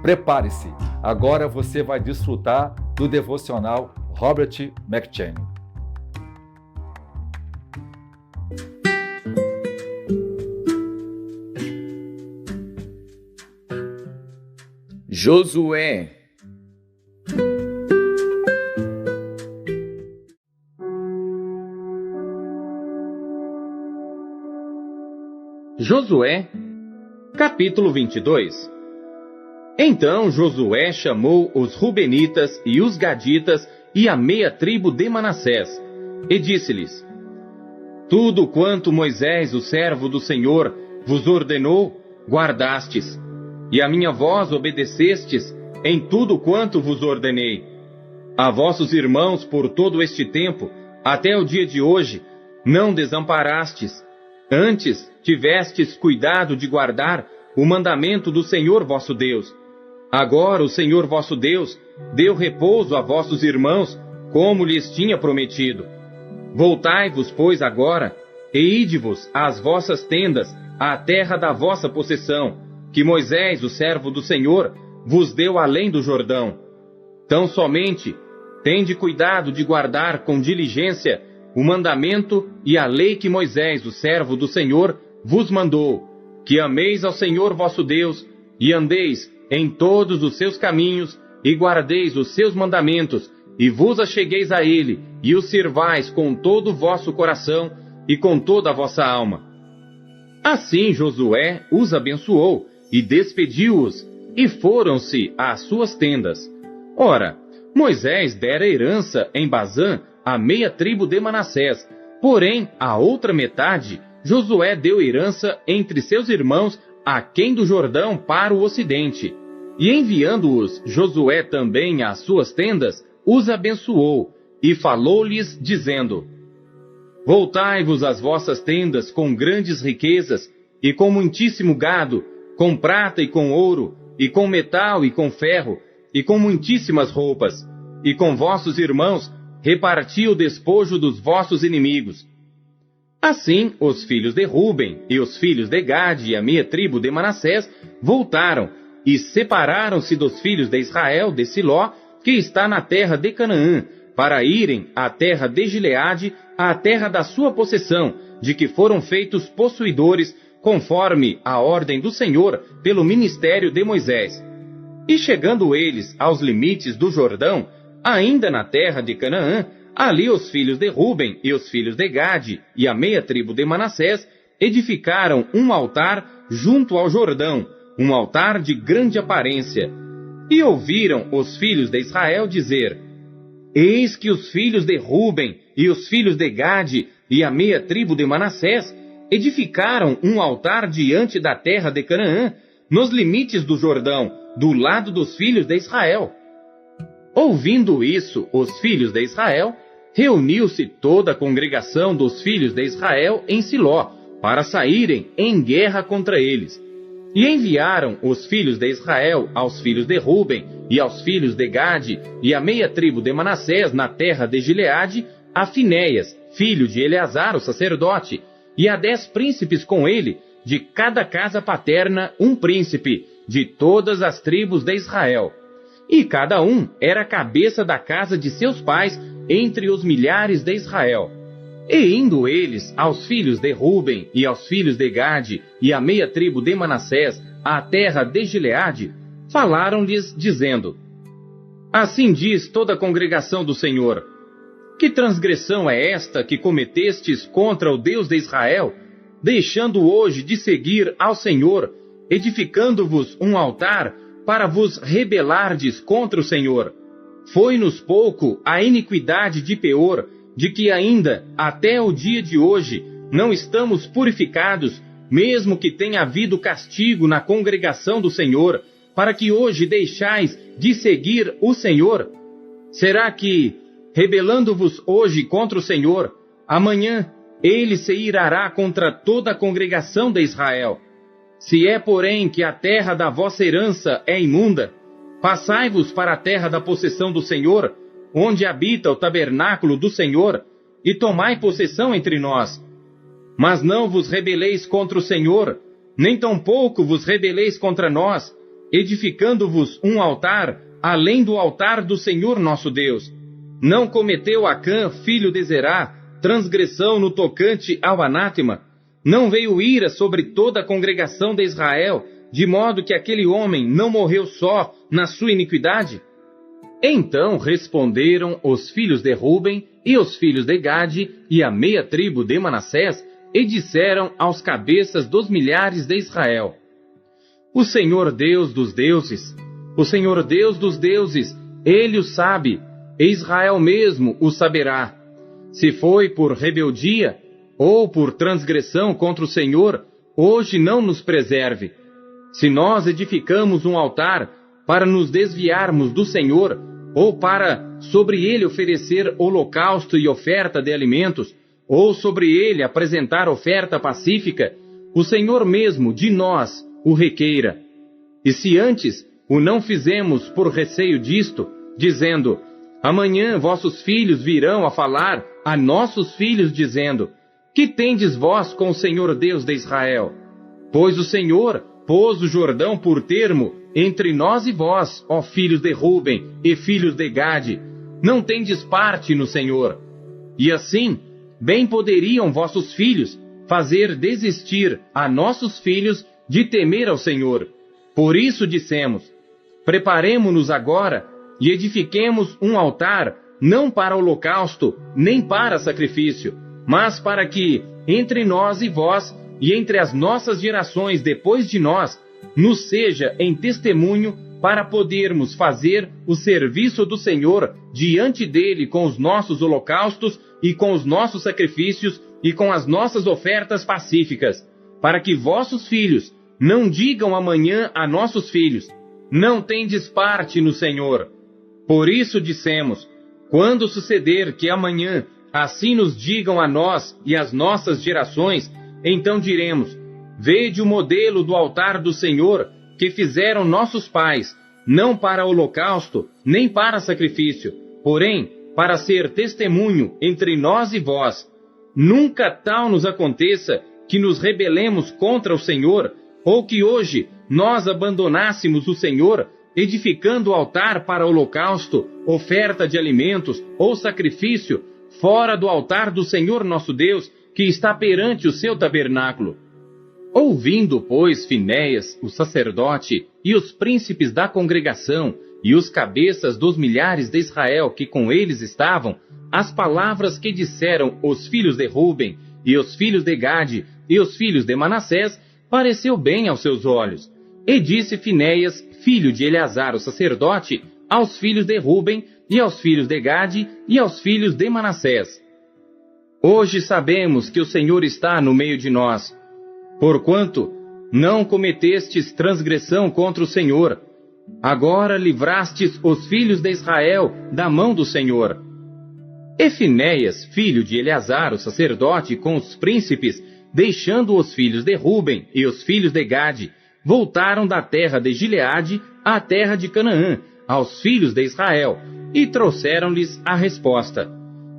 Prepare-se, agora você vai desfrutar do devocional Robert McCheyne. Josué. Josué, capítulo 22. Então Josué chamou os Rubenitas e os Gaditas e a meia tribo de Manassés, e disse-lhes: Tudo quanto Moisés, o servo do Senhor, vos ordenou, guardastes, e a minha voz obedecestes em tudo quanto vos ordenei. A vossos irmãos por todo este tempo, até o dia de hoje, não desamparastes. Antes tivestes cuidado de guardar o mandamento do Senhor vosso Deus. Agora o Senhor vosso Deus deu repouso a vossos irmãos, como lhes tinha prometido. Voltai-vos, pois, agora, e ide-vos às vossas tendas, à terra da vossa possessão, que Moisés, o servo do Senhor, vos deu além do Jordão. Tão somente tende cuidado de guardar com diligência o mandamento e a lei que Moisés, o servo do Senhor, vos mandou, que ameis ao Senhor vosso Deus, e andeis em todos os seus caminhos, e guardeis os seus mandamentos, e vos achegueis a ele, e o sirvais com todo o vosso coração, e com toda a vossa alma. Assim Josué os abençoou, e despediu-os, e foram-se às suas tendas. Ora, Moisés dera herança em Bazã a meia tribo de Manassés, porém a outra metade Josué deu herança entre seus irmãos aquém do Jordão para o ocidente. E enviando-os Josué também às suas tendas, os abençoou, e falou-lhes, dizendo: Voltai-vos às vossas tendas com grandes riquezas, e com muitíssimo gado, com prata e com ouro, e com metal e com ferro, e com muitíssimas roupas, e com vossos irmãos reparti o despojo dos vossos inimigos. Assim, os filhos de Ruben e os filhos de Gade e a meia tribo de Manassés voltaram e separaram-se dos filhos de Israel de Siló, que está na terra de Canaã, para irem à terra de Gileade, à terra da sua possessão, de que foram feitos possuidores, conforme a ordem do Senhor pelo ministério de Moisés. E chegando eles aos limites do Jordão, ainda na terra de Canaã, ali os filhos de Ruben e os filhos de Gade e a meia tribo de Manassés edificaram um altar junto ao Jordão, um altar de grande aparência. E ouviram os filhos de Israel dizer: Eis que os filhos de Ruben e os filhos de Gade e a meia tribo de Manassés edificaram um altar diante da terra de Canaã, nos limites do Jordão, do lado dos filhos de Israel. Ouvindo isso, os filhos de Israel, reuniu-se toda a congregação dos filhos de Israel em Siló, para saírem em guerra contra eles. E enviaram os filhos de Israel aos filhos de Ruben e aos filhos de Gade e a meia tribo de Manassés na terra de Gileade, a Finéias, filho de Eleazar, o sacerdote, e a 10 príncipes com ele, de cada casa paterna um príncipe, de todas as tribos de Israel. E cada um era a cabeça da casa de seus pais entre os milhares de Israel. E indo eles aos filhos de Ruben e aos filhos de Gade e a meia tribo de Manassés à terra de Gileade, falaram-lhes, dizendo: Assim diz toda a congregação do Senhor: Que transgressão é esta que cometestes contra o Deus de Israel, deixando hoje de seguir ao Senhor, edificando-vos um altar para vos rebelardes contra o Senhor? Foi-nos pouco a iniquidade de Peor, de que ainda, até o dia de hoje, não estamos purificados, mesmo que tenha havido castigo na congregação do Senhor, para que hoje deixais de seguir o Senhor? Será que, rebelando-vos hoje contra o Senhor, amanhã ele se irará contra toda a congregação de Israel? Se é, porém, que a terra da vossa herança é imunda, passai-vos para a terra da possessão do Senhor, onde habita o tabernáculo do Senhor, e tomai possessão entre nós. Mas não vos rebeleis contra o Senhor, nem tampouco vos rebeleis contra nós, edificando-vos um altar, além do altar do Senhor nosso Deus? Não cometeu Acã, filho de Zerá, transgressão no tocante ao anátema? Não veio ira sobre toda a congregação de Israel, de modo que aquele homem não morreu só na sua iniquidade? Então responderam os filhos de Ruben e os filhos de Gade e a meia tribo de Manassés, e disseram aos cabeças dos milhares de Israel: O Senhor Deus dos deuses, o Senhor Deus dos deuses, Ele o sabe, e Israel mesmo o saberá. Se foi por rebeldia ou por transgressão contra o Senhor, hoje não nos preserve. Se nós edificamos um altar para nos desviarmos do Senhor, ou para sobre ele oferecer holocausto e oferta de alimentos, ou sobre ele apresentar oferta pacífica, o Senhor mesmo de nós o requeira. E se antes o não fizemos por receio disto, dizendo: Amanhã vossos filhos virão a falar a nossos filhos, dizendo: Que tendes vós com o Senhor Deus de Israel? Pois o Senhor pôs o Jordão por termo entre nós e vós, ó filhos de Ruben e filhos de Gade. Não tendes parte no Senhor. E assim, bem poderiam vossos filhos fazer desistir a nossos filhos de temer ao Senhor. Por isso dissemos: Preparemo-nos agora e edifiquemos um altar, não para holocausto, nem para sacrifício, mas para que, entre nós e vós, e entre as nossas gerações depois de nós, nos seja em testemunho para podermos fazer o serviço do Senhor diante dele com os nossos holocaustos e com os nossos sacrifícios e com as nossas ofertas pacíficas, para que vossos filhos não digam amanhã a nossos filhos: Não tendes parte no Senhor. Por isso dissemos: Quando suceder que amanhã assim nos digam a nós e às nossas gerações, então diremos: Vede o modelo do altar do Senhor que fizeram nossos pais, não para holocausto, nem para sacrifício, porém para ser testemunho entre nós e vós. Nunca tal nos aconteça que nos rebelemos contra o Senhor, ou que hoje nós abandonássemos o Senhor, edificando o altar para holocausto, oferta de alimentos ou sacrifício, fora do altar do Senhor nosso Deus, que está perante o seu tabernáculo. Ouvindo, pois, Finéias, o sacerdote, e os príncipes da congregação, e os cabeças dos milhares de Israel que com eles estavam, as palavras que disseram os filhos de Ruben, e os filhos de Gade, e os filhos de Manassés, pareceu bem aos seus olhos. E disse Finéias, filho de Eleazar, o sacerdote, aos filhos de Ruben, e aos filhos de Gade, e aos filhos de Manassés: Hoje sabemos que o Senhor está no meio de nós, porquanto não cometestes transgressão contra o Senhor. Agora livrastes os filhos de Israel da mão do Senhor. E Finéias, filho de Eleazar, o sacerdote, com os príncipes, deixando os filhos de Ruben e os filhos de Gade, voltaram da terra de Gileade à terra de Canaã, aos filhos de Israel, e trouxeram-lhes a resposta.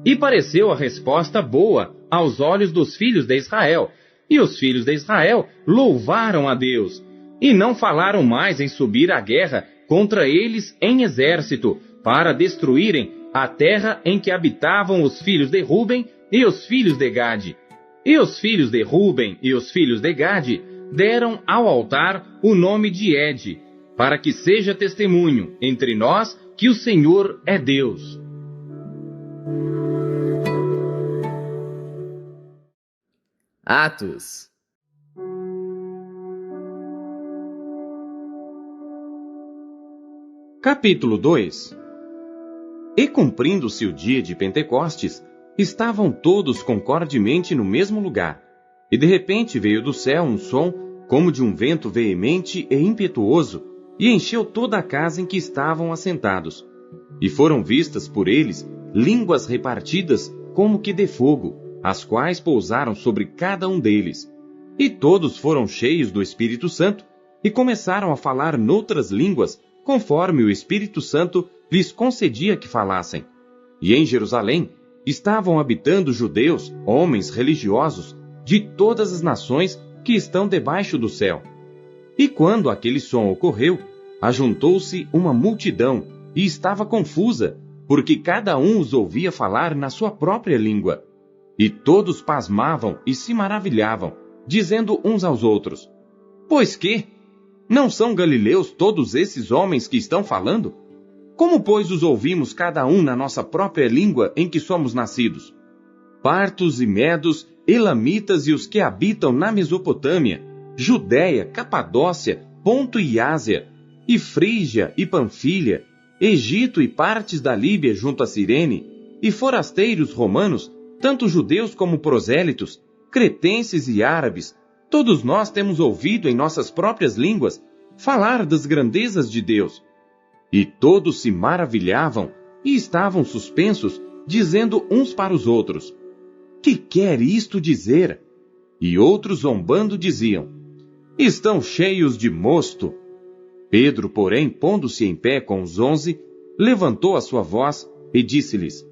E pareceu a resposta boa aos olhos dos filhos de Israel, e os filhos de Israel louvaram a Deus, e não falaram mais em subir à guerra contra eles em exército, para destruírem a terra em que habitavam os filhos de Ruben e os filhos de Gade. E os filhos de Ruben e os filhos de Gade deram ao altar o nome de Ede, para que seja testemunho entre nós que o Senhor é Deus. Atos. Capítulo 2. E cumprindo-se o dia de Pentecostes, estavam todos concordemente no mesmo lugar. E de repente veio do céu um som, como de um vento veemente e impetuoso, e encheu toda a casa em que estavam assentados. E foram vistas por eles línguas repartidas como que de fogo, as quais pousaram sobre cada um deles. E todos foram cheios do Espírito Santo, e começaram a falar noutras línguas, conforme o Espírito Santo lhes concedia que falassem. E em Jerusalém estavam habitando judeus, homens religiosos, de todas as nações que estão debaixo do céu. E quando aquele som ocorreu, ajuntou-se uma multidão e estava confusa, porque cada um os ouvia falar na sua própria língua. E todos pasmavam e se maravilhavam, dizendo uns aos outros: Pois que? Não são galileus todos esses homens que estão falando? Como, pois, os ouvimos cada um na nossa própria língua em que somos nascidos? Partos e medos, elamitas e os que habitam na Mesopotâmia, Judéia, Capadócia, Ponto e Ásia, e Frígia e Panfilha, Egito e partes da Líbia junto a Cirene, e forasteiros romanos, tanto judeus como prosélitos, cretenses e árabes, todos nós temos ouvido em nossas próprias línguas falar das grandezas de Deus. E todos se maravilhavam e estavam suspensos, dizendo uns para os outros: Que quer isto dizer? E outros zombando diziam: Estão cheios de mosto. Pedro, porém, pondo-se em pé com os 11, levantou a sua voz e disse-lhes: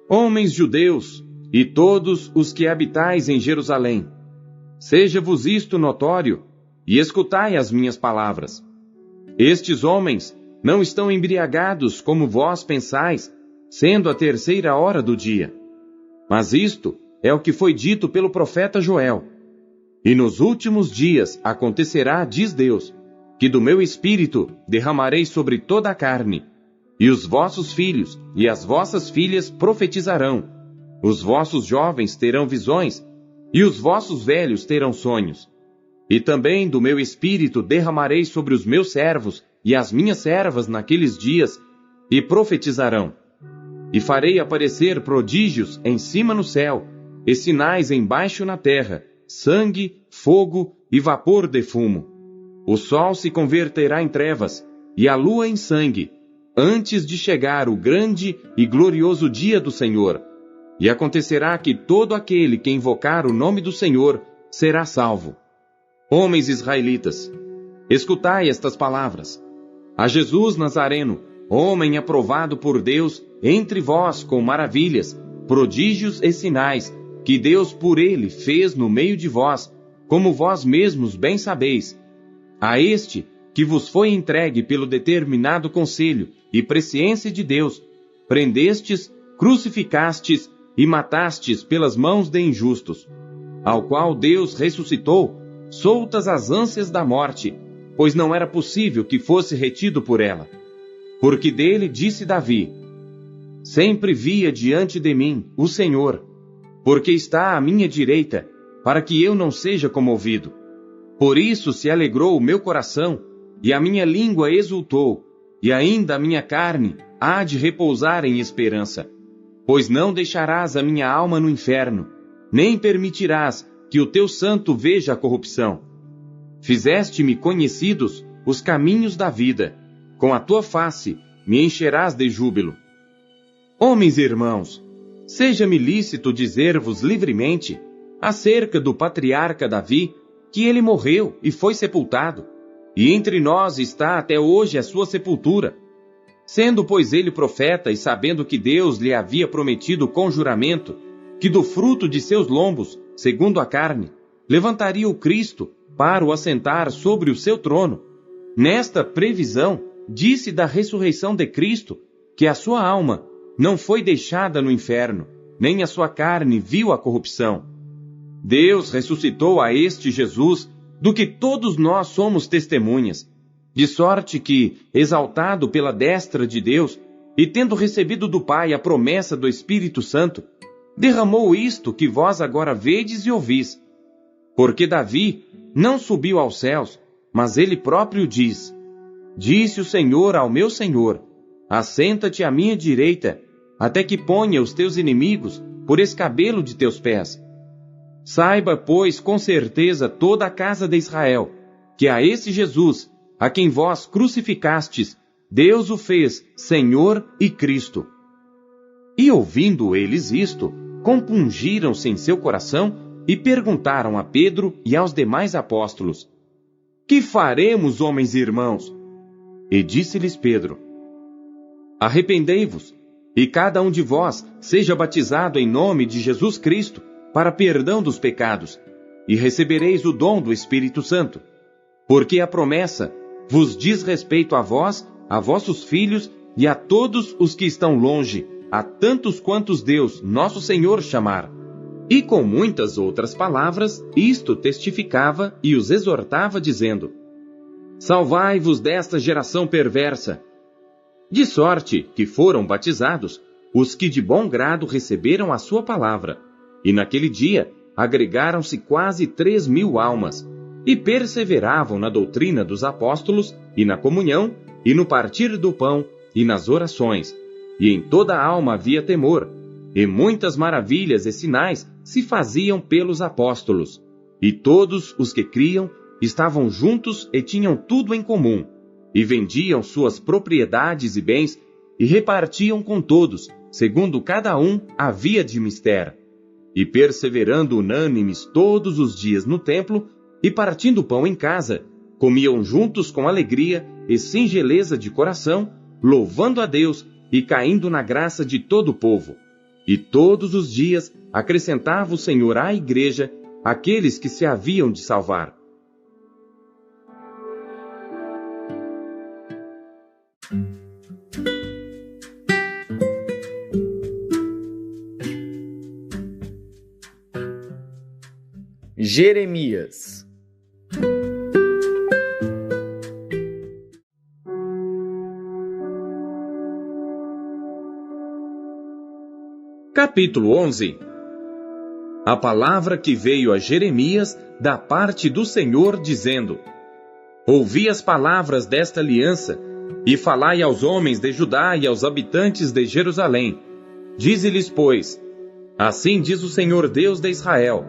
Homens judeus, e todos os que habitais em Jerusalém, seja-vos isto notório, e escutai as minhas palavras. Estes homens não estão embriagados como vós pensais, sendo a 3ª hora do dia. Mas isto é o que foi dito pelo profeta Joel. E nos últimos dias acontecerá, diz Deus, que do meu espírito derramarei sobre toda a carne, e os vossos filhos e as vossas filhas profetizarão, os vossos jovens terão visões, e os vossos velhos terão sonhos. E também do meu espírito derramarei sobre os meus servos e as minhas servas naqueles dias, e profetizarão. E farei aparecer prodígios em cima no céu, e sinais embaixo na terra, sangue, fogo e vapor de fumo. O sol se converterá em trevas, e a lua em sangue, antes de chegar o grande e glorioso dia do Senhor. E acontecerá que todo aquele que invocar o nome do Senhor será salvo. Homens israelitas, escutai estas palavras. A Jesus Nazareno, homem aprovado por Deus entre vós com maravilhas, prodígios e sinais, que Deus por ele fez no meio de vós, como vós mesmos bem sabeis. A este que vos foi entregue pelo determinado conselho e presciência de Deus, prendestes, crucificastes e matastes pelas mãos de injustos, ao qual Deus ressuscitou, soltas as ânsias da morte, pois não era possível que fosse retido por ela. Porque dele disse Davi: Sempre via diante de mim o Senhor, porque está à minha direita, para que eu não seja comovido. Por isso se alegrou o meu coração, e a minha língua exultou, e ainda a minha carne há de repousar em esperança. Pois não deixarás a minha alma no inferno, nem permitirás que o teu santo veja a corrupção. Fizeste-me conhecidos os caminhos da vida, com a tua face me encherás de júbilo. Homens e irmãos, seja-me lícito dizer-vos livremente, acerca do patriarca Davi, que ele morreu e foi sepultado, e entre nós está até hoje a sua sepultura. Sendo, pois, ele profeta, e sabendo que Deus lhe havia prometido com juramento, que do fruto de seus lombos, segundo a carne, levantaria o Cristo para o assentar sobre o seu trono, nesta previsão, disse da ressurreição de Cristo, que a sua alma não foi deixada no inferno, nem a sua carne viu a corrupção. Deus ressuscitou a este Jesus, do que todos nós somos testemunhas, de sorte que, exaltado pela destra de Deus, e tendo recebido do Pai a promessa do Espírito Santo, derramou isto que vós agora vedes e ouvis. Porque Davi não subiu aos céus, mas ele próprio diz: Disse o Senhor ao meu Senhor: Assenta-te à minha direita, até que ponha os teus inimigos por escabelo de teus pés. Saiba, pois, com certeza toda a casa de Israel, que a esse Jesus, a quem vós crucificastes, Deus o fez Senhor e Cristo. E ouvindo eles isto, compungiram-se em seu coração e perguntaram a Pedro e aos demais apóstolos: Que faremos, homens e irmãos? E disse-lhes Pedro: Arrependei-vos, e cada um de vós seja batizado em nome de Jesus Cristo, para perdão dos pecados, e recebereis o dom do Espírito Santo. Porque a promessa vos diz respeito a vós, a vossos filhos e a todos os que estão longe, a tantos quantos Deus, nosso Senhor, chamar. E com muitas outras palavras, isto testificava e os exortava, dizendo: Salvai-vos desta geração perversa. De sorte que foram batizados os que de bom grado receberam a sua palavra. E naquele dia agregaram-se quase 3.000 almas, e perseveravam na doutrina dos apóstolos, e na comunhão, e no partir do pão, e nas orações. E em toda a alma havia temor, e muitas maravilhas e sinais se faziam pelos apóstolos. E todos os que criam estavam juntos e tinham tudo em comum, e vendiam suas propriedades e bens, e repartiam com todos, segundo cada um havia de mister. E perseverando unânimes todos os dias no templo, e partindo pão em casa, comiam juntos com alegria e singeleza de coração, louvando a Deus e caindo na graça de todo o povo. E todos os dias acrescentava o Senhor à igreja aqueles que se haviam de salvar. Jeremias. Capítulo 11. A palavra que veio a Jeremias da parte do Senhor, dizendo: Ouvi as palavras desta aliança, e falai aos homens de Judá e aos habitantes de Jerusalém. Dize-lhes, pois: Assim diz o Senhor Deus de Israel: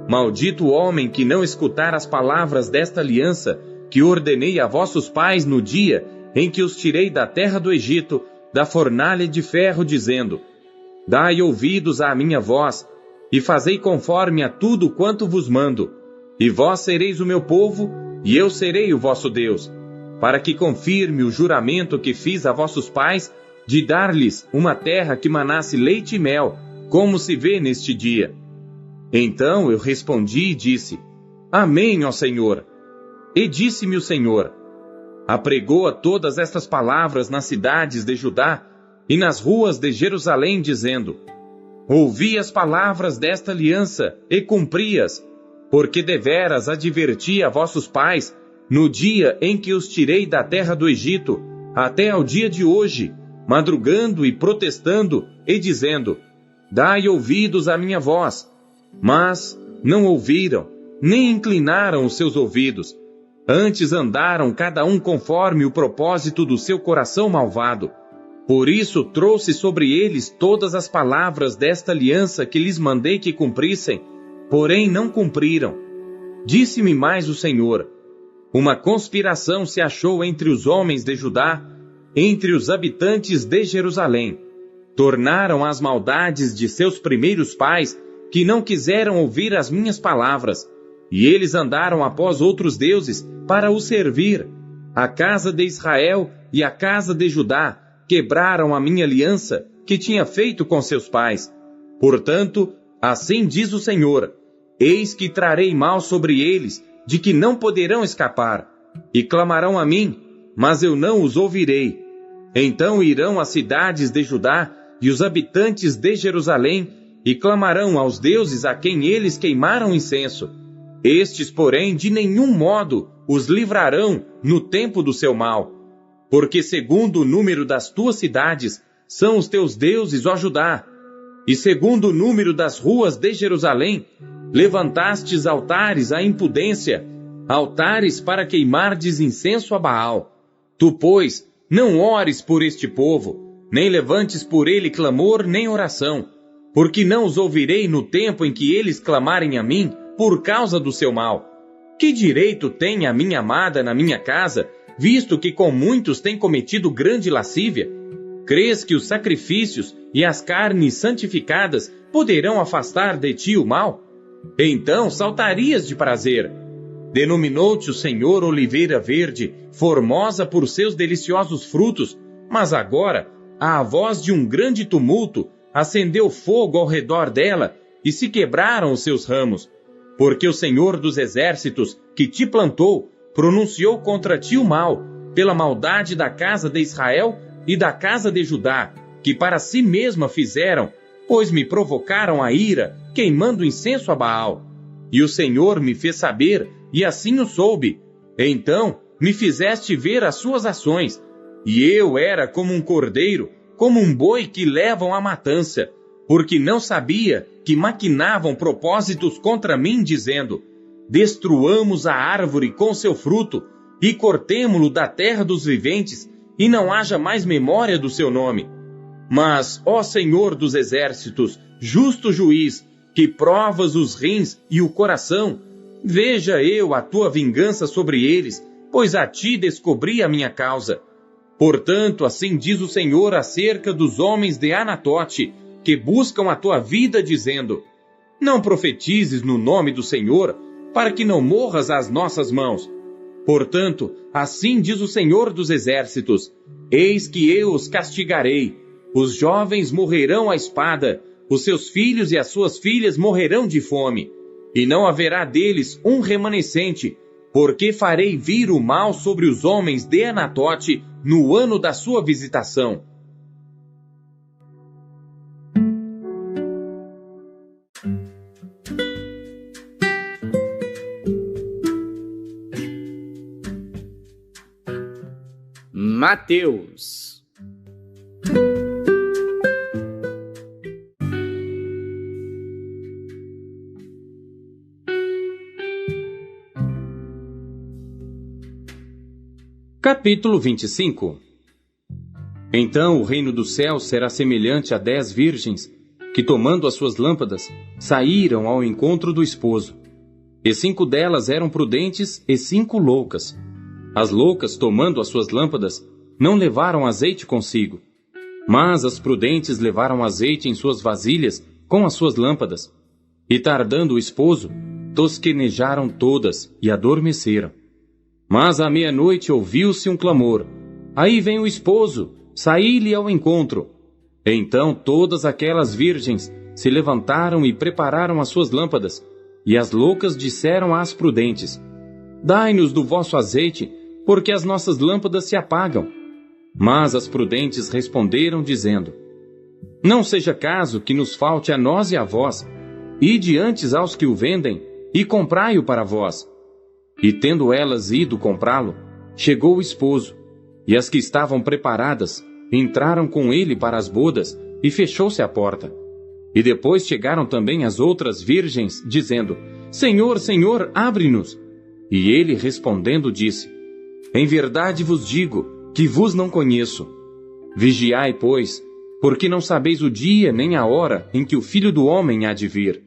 Maldito o homem que não escutar as palavras desta aliança, que ordenei a vossos pais no dia em que os tirei da terra do Egito, da fornalha de ferro, dizendo: Dai ouvidos à minha voz, e fazei conforme a tudo quanto vos mando. E vós sereis o meu povo, e eu serei o vosso Deus, para que confirme o juramento que fiz a vossos pais, de dar-lhes uma terra que manasse leite e mel, como se vê neste dia. Então eu respondi e disse: Amém, ó Senhor. E disse-me o Senhor: Apregoa todas estas palavras nas cidades de Judá e nas ruas de Jerusalém, dizendo: Ouvi as palavras desta aliança e cumpri-as, porque deveras adverti a vossos pais no dia em que os tirei da terra do Egito, até ao dia de hoje, madrugando e protestando e dizendo: Dai ouvidos à minha voz. Mas não ouviram, nem inclinaram os seus ouvidos. Antes andaram cada um conforme o propósito do seu coração malvado. Por isso trouxe sobre eles todas as palavras desta aliança que lhes mandei que cumprissem, porém não cumpriram. Disse-me mais o Senhor: Uma conspiração se achou entre os homens de Judá, entre os habitantes de Jerusalém. Tornaram as maldades de seus primeiros pais, que não quiseram ouvir as minhas palavras, e eles andaram após outros deuses para os servir. A casa de Israel e a casa de Judá quebraram a minha aliança que tinha feito com seus pais. Portanto, assim diz o Senhor: Eis que trarei mal sobre eles, de que não poderão escapar, e clamarão a mim, mas eu não os ouvirei. Então irão as cidades de Judá e os habitantes de Jerusalém, e clamarão aos deuses a quem eles queimaram incenso. Estes, porém, de nenhum modo os livrarão no tempo do seu mal. Porque segundo o número das tuas cidades são os teus deuses, ó Judá, e segundo o número das ruas de Jerusalém, levantastes altares à impudência, altares para queimardes incenso a Baal. Tu, pois, não ores por este povo, nem levantes por ele clamor nem oração, porque não os ouvirei no tempo em que eles clamarem a mim por causa do seu mal. Que direito tem a minha amada na minha casa, visto que com muitos tem cometido grande lascívia? Crês que os sacrifícios e as carnes santificadas poderão afastar de ti o mal? Então saltarias de prazer. Denominou-te o Senhor oliveira verde, formosa por seus deliciosos frutos, mas agora, à voz de um grande tumulto, acendeu fogo ao redor dela, e se quebraram os seus ramos. Porque o Senhor dos exércitos, que te plantou, pronunciou contra ti o mal, pela maldade da casa de Israel e da casa de Judá, que para si mesma fizeram, pois me provocaram a ira, queimando incenso a Baal. E o Senhor me fez saber, e assim o soube. Então me fizeste ver as suas ações, e eu era como um cordeiro, como um boi que levam à matança, porque não sabia que maquinavam propósitos contra mim, dizendo: destruamos a árvore com seu fruto, e cortemo-lo da terra dos viventes, e não haja mais memória do seu nome. Mas, ó Senhor dos exércitos, justo juiz, que provas os rins e o coração, veja eu a tua vingança sobre eles, pois a ti descobri a minha causa. Portanto, assim diz o Senhor acerca dos homens de Anatote, que buscam a tua vida, dizendo: não profetizes no nome do Senhor, para que não morras às nossas mãos. Portanto, assim diz o Senhor dos exércitos: eis que eu os castigarei. Os jovens morrerão à espada, os seus filhos e as suas filhas morrerão de fome, e não haverá deles um remanescente, porque farei vir o mal sobre os homens de Anatote no ano da sua visitação. Mateus. Capítulo 25. Então o reino dos céus será semelhante a 10 virgens, que tomando as suas lâmpadas, saíram ao encontro do esposo. E 5 delas eram prudentes e 5 loucas. As loucas, tomando as suas lâmpadas, não levaram azeite consigo. Mas as prudentes levaram azeite em suas vasilhas com as suas lâmpadas. E tardando o esposo, tosquenejaram todas e adormeceram. Mas à meia-noite ouviu-se um clamor: aí vem o esposo, saí-lhe ao encontro. Então todas aquelas virgens se levantaram e prepararam as suas lâmpadas. E as loucas disseram às prudentes: dai-nos do vosso azeite, porque as nossas lâmpadas se apagam. Mas as prudentes responderam, dizendo: não seja caso que nos falte a nós e a vós. Ide antes aos que o vendem, e comprai-o para vós. E tendo elas ido comprá-lo, chegou o esposo, e as que estavam preparadas entraram com ele para as bodas, e fechou-se a porta. E depois chegaram também as outras virgens, dizendo: Senhor, Senhor, abre-nos. E ele respondendo disse: em verdade vos digo que vos não conheço. Vigiai, pois, porque não sabeis o dia nem a hora em que o Filho do Homem há de vir.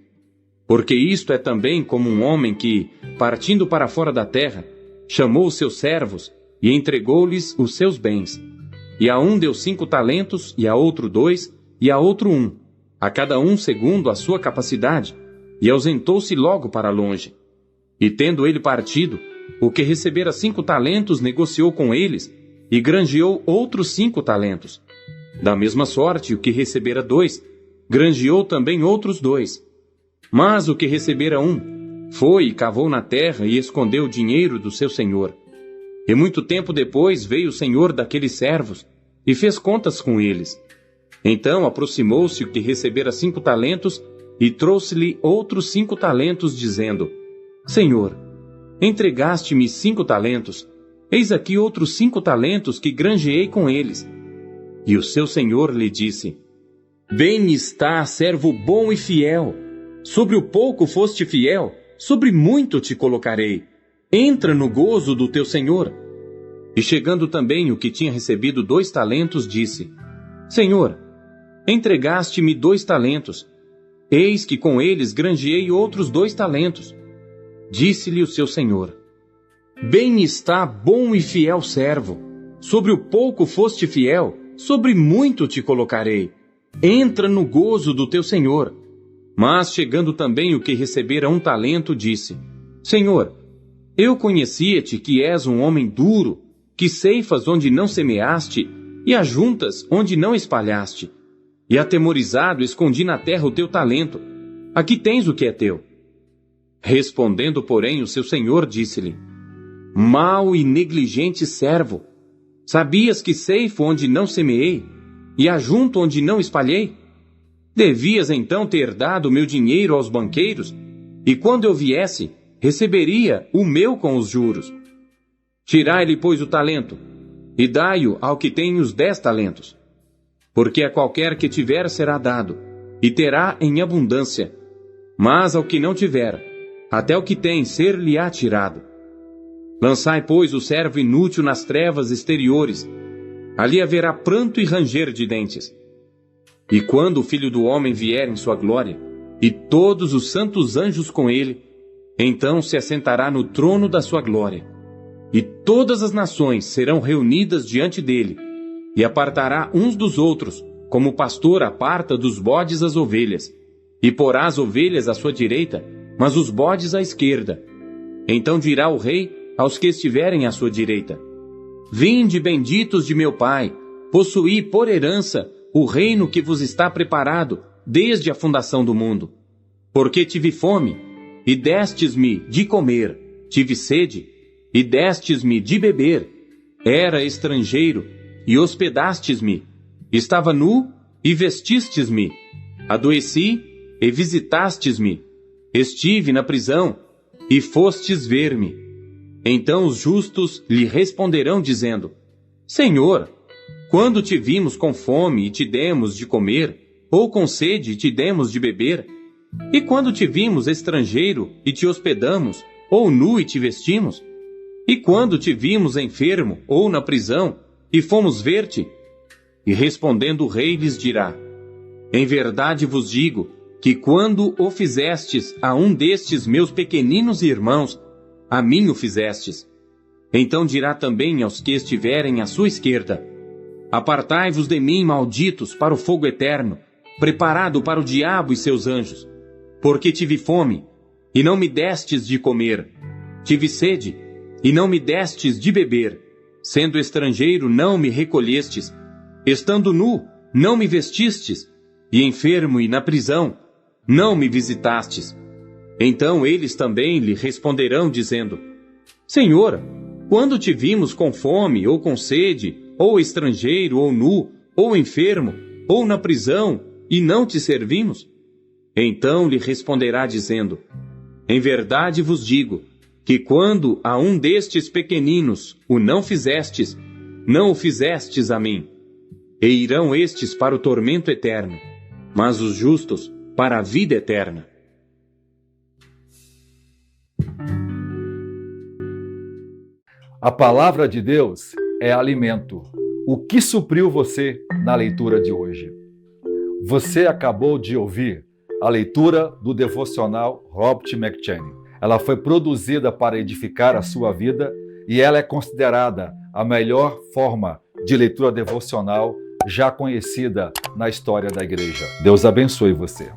Porque isto é também como um homem que, partindo para fora da terra, chamou os seus servos e entregou-lhes os seus bens. E a um deu 5 talentos, e a outro 2, e a outro 1, a cada um segundo a sua capacidade, e ausentou-se logo para longe. E tendo ele partido, o que recebera 5 talentos negociou com eles, e granjeou outros 5 talentos. Da mesma sorte, o que recebera 2, granjeou também outros 2. Mas o que recebera 1, foi e cavou na terra e escondeu o dinheiro do seu senhor. E muito tempo depois veio o senhor daqueles servos, e fez contas com eles. Então aproximou-se o que recebera 5 talentos, e trouxe-lhe outros 5 talentos, dizendo: Senhor, entregaste-me 5 talentos, eis aqui outros 5 talentos que granjeei com eles. E o seu senhor lhe disse: bem está, servo bom e fiel. Sobre o pouco foste fiel, sobre muito te colocarei. Entra no gozo do teu senhor. E chegando também o que tinha recebido 2 talentos, disse: Senhor, entregaste-me 2 talentos. Eis que com eles granjeei outros 2 talentos. Disse-lhe o seu senhor: bem está, bom e fiel servo. Sobre o pouco foste fiel, sobre muito te colocarei. Entra no gozo do teu senhor. Mas chegando também o que recebera 1 talento, disse: Senhor, eu conhecia-te que és um homem duro, que ceifas onde não semeaste, e ajuntas onde não espalhaste. E atemorizado escondi na terra o teu talento. Aqui tens o que é teu. Respondendo, porém, o seu senhor disse-lhe: Mau e negligente servo! Sabias que ceifo onde não semeei, e ajunto onde não espalhei? Devias então ter dado meu dinheiro aos banqueiros, e quando eu viesse, receberia o meu com os juros. Tirai-lhe, pois, o talento, e dai-o ao que tem os 10 talentos. Porque a qualquer que tiver será dado, e terá em abundância. Mas ao que não tiver, até o que tem ser-lhe-á tirado. Lançai, pois, o servo inútil nas trevas exteriores. Ali haverá pranto e ranger de dentes. E quando o Filho do Homem vier em sua glória, e todos os santos anjos com ele, então se assentará no trono da sua glória. E todas as nações serão reunidas diante dele, e apartará uns dos outros, como o pastor aparta dos bodes as ovelhas, e porá as ovelhas à sua direita, mas os bodes à esquerda. Então dirá o rei aos que estiverem à sua direita: Vinde, benditos de meu Pai, possuí por herança o reino que vos está preparado desde a fundação do mundo. Porque tive fome, e destes-me de comer, tive sede, e destes-me de beber, era estrangeiro, e hospedastes-me, estava nu, e vestistes-me, adoeci, e visitastes-me, estive na prisão, e fostes ver-me. Então os justos lhe responderão dizendo: Senhor, quando te vimos com fome e te demos de comer, ou com sede e te demos de beber? E quando te vimos estrangeiro e te hospedamos, ou nu e te vestimos? E quando te vimos enfermo ou na prisão e fomos ver-te? E respondendo o rei lhes dirá: Em verdade vos digo que quando o fizestes a um destes meus pequeninos irmãos, a mim o fizestes. Então dirá também aos que estiverem à sua esquerda: Apartai-vos de mim, malditos, para o fogo eterno, preparado para o diabo e seus anjos. Porque tive fome, e não me destes de comer. Tive sede, e não me destes de beber. Sendo estrangeiro, não me recolhestes. Estando nu, não me vestistes. E enfermo e na prisão, não me visitastes. Então eles também lhe responderão, dizendo: Senhor, quando te vimos com fome, ou com sede, ou estrangeiro, ou nu, ou enfermo, ou na prisão, e não te servimos? Então lhe responderá dizendo: Em verdade vos digo, que quando a um destes pequeninos o não fizestes, não o fizestes a mim. E irão estes para o tormento eterno, mas os justos para a vida eterna. A palavra de Deus é alimento. O que supriu você na leitura de hoje? Você acabou de ouvir a leitura do devocional Robert McCheyne. Ela foi produzida para edificar a sua vida e ela é considerada a melhor forma de leitura devocional já conhecida na história da igreja. Deus abençoe você.